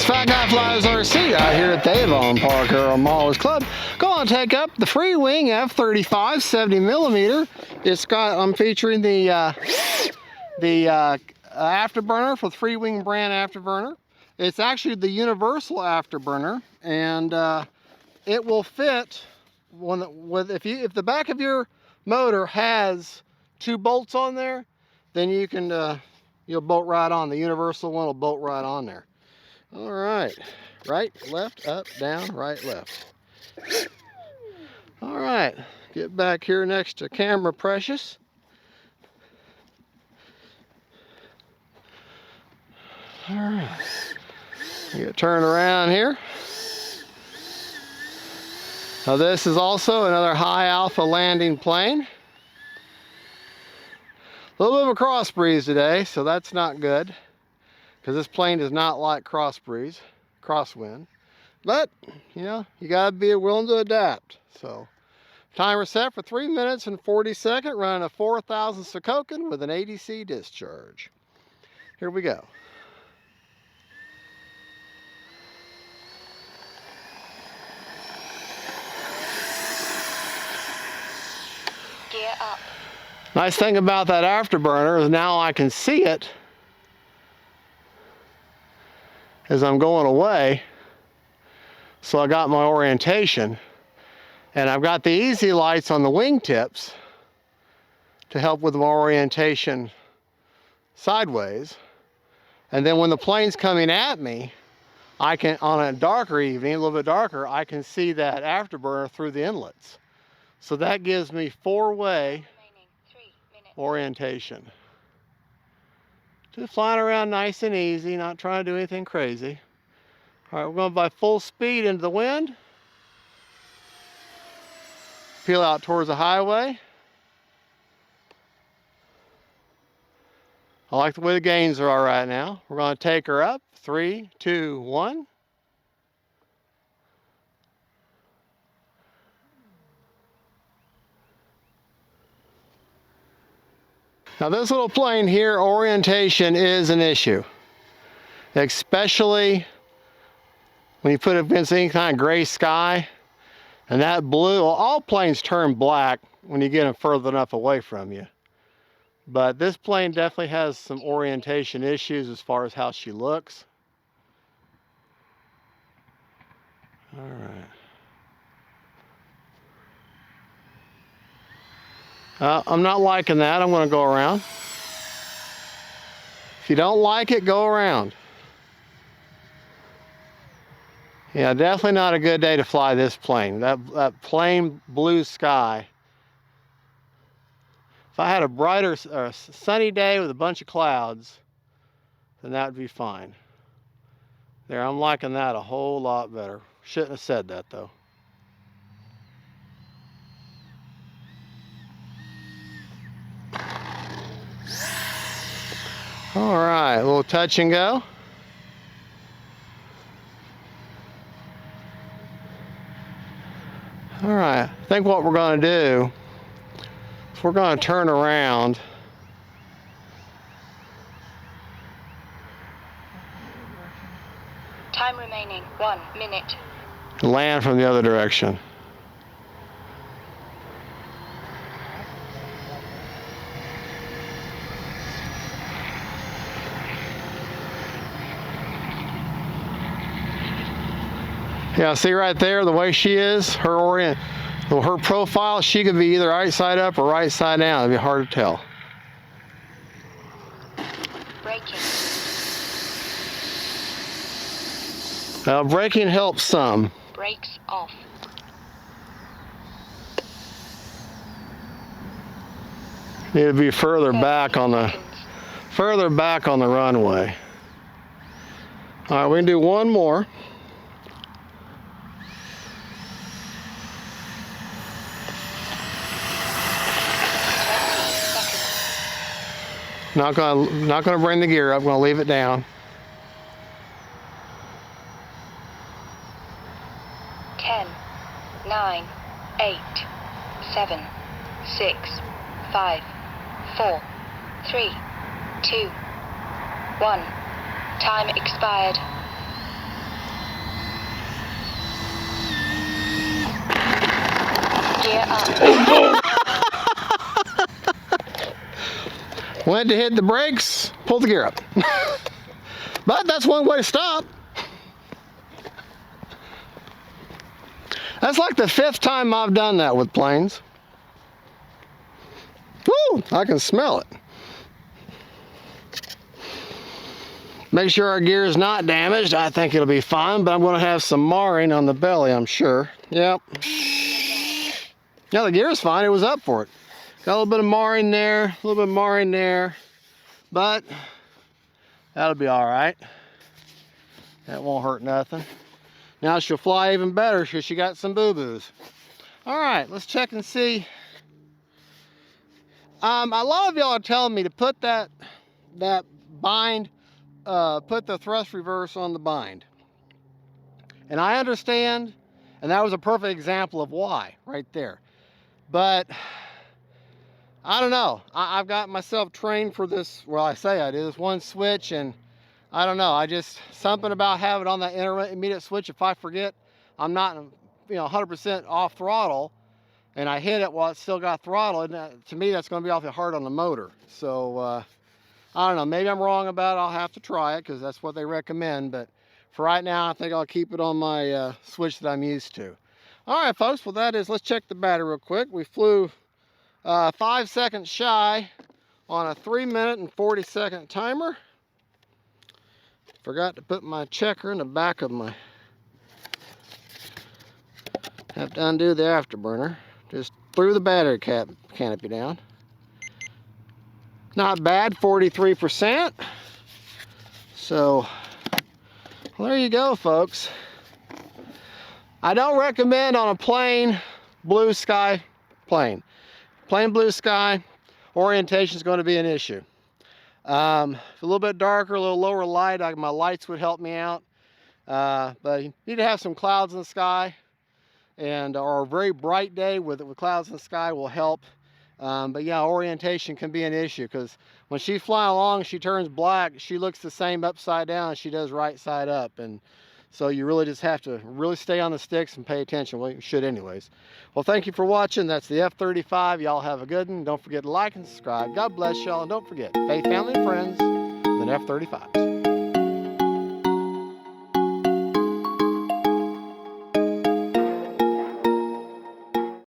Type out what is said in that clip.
It's Fat Guy Flies RC out here at the Avon Parker Maulers Club. Going to take up the FREEWING F-35 70mm. It's got, I'm featuring the afterburner for the FREEWING brand afterburner. It's actually the universal afterburner, and it will fit if the back of your motor has 2 bolts on there, then you can you'll bolt right on. The universal one will bolt right on there. All right, right, left, up, down, right, left. All right, get back here next to Camera Precious. All right, get turned around here. Now this is also another high alpha landing plane. A little bit of a cross breeze today, so that's not good, because this plane does not like crosswind. But, you know, you gotta be willing to adapt. So, timer set for 3 minutes and 40 seconds, running a 4,000 Sokokin with an ADC discharge. Here we go. Gear up. Nice thing about that afterburner is now I can see it as I'm going away. So I got my orientation, and I've got the easy lights on the wingtips to help with my orientation sideways. And then when the plane's coming at me, I can, on a darker evening, a little bit darker, I can see that afterburner through the inlets. So that gives me 4-way orientation. Just flying around nice and easy, not trying to do anything crazy. All right, we're going by full speed into the wind. Peel out towards the highway. I like the way the gains are right now. We're going to take her up. 3, 2, 1. Now this little plane here, orientation is an issue, especially when you put it against any kind of gray sky, and that blue, well, all planes turn black when you get them further enough away from you. But this plane definitely has some orientation issues as far as how she looks. All right. I'm not liking that. I'm going to go around. If you don't like it, go around. Yeah, definitely not a good day to fly this plane. That plain blue sky. If I had a brighter, sunny day with a bunch of clouds, then that would be fine. There, I'm liking that a whole lot better. Shouldn't have said that though. All right, a little touch and go. All right, I think what we're going to do is we're going to turn around. Time remaining 1 minute. Land from the other direction. Yeah, see right there, the way she is, her profile, she could be either right side up or right side down. It'd be hard to tell. Braking. Braking helps some. Brakes off. Need to be further back on the runway. All right, we can do one more. Not gonna bring the gear up. I'm gonna leave it down. 10, 9, 8, 7, 6, 5, 4, 3, 2, 1. Time expired. Gear up. Went to hit the brakes, pulled the gear up. But that's one way to stop. That's like the 5th time I've done that with planes. Woo, I can smell it. Make sure our gear is not damaged. I think it'll be fine, but I'm going to have some marring on the belly, I'm sure. Yep. Yeah, the gear is fine. It was up for it. Got a little bit of marring there, a little bit of marring there, but that'll be all right. That won't hurt nothing. Now she'll fly even better because she got some boo-boos. All right, let's check and see. A lot of y'all are telling me to put that bind, put the thrust reverse on the bind. And I understand, and that was a perfect example of why, right there. But I don't know. I've got myself trained for this, well, I say I do, this one switch, and I don't know. Something about having it on that intermediate switch, if I forget, I'm not, 100% off throttle, and I hit it while it's still got throttle, and to me, that's going to be awfully hard on the motor. So, I don't know. Maybe I'm wrong about it. I'll have to try it, because that's what they recommend, but for right now, I think I'll keep it on my switch that I'm used to. All right, folks, well, that is, let's check the battery real quick. We flew 5 seconds shy on a 3-minute and 40-second timer. Forgot to put my checker in the back of my, have to undo the afterburner. Just threw the battery canopy down. Not bad, 43%. So, well, there you go, folks. I don't recommend on a plain blue sky plane. Plain blue sky, orientation is going to be an issue. A little bit darker, a little lower light, my lights would help me out. But you need to have some clouds in the sky, or a very bright day with clouds in the sky will help. But yeah, orientation can be an issue, because when she's flying along, she turns black, she looks the same upside down as she does right side up. And so you really just have to really stay on the sticks and pay attention. Well, you should anyways. Well, thank you for watching. That's the F-35. Y'all have a good one. Don't forget to like and subscribe. God bless y'all. And don't forget, faith, family, and friends, and F-35.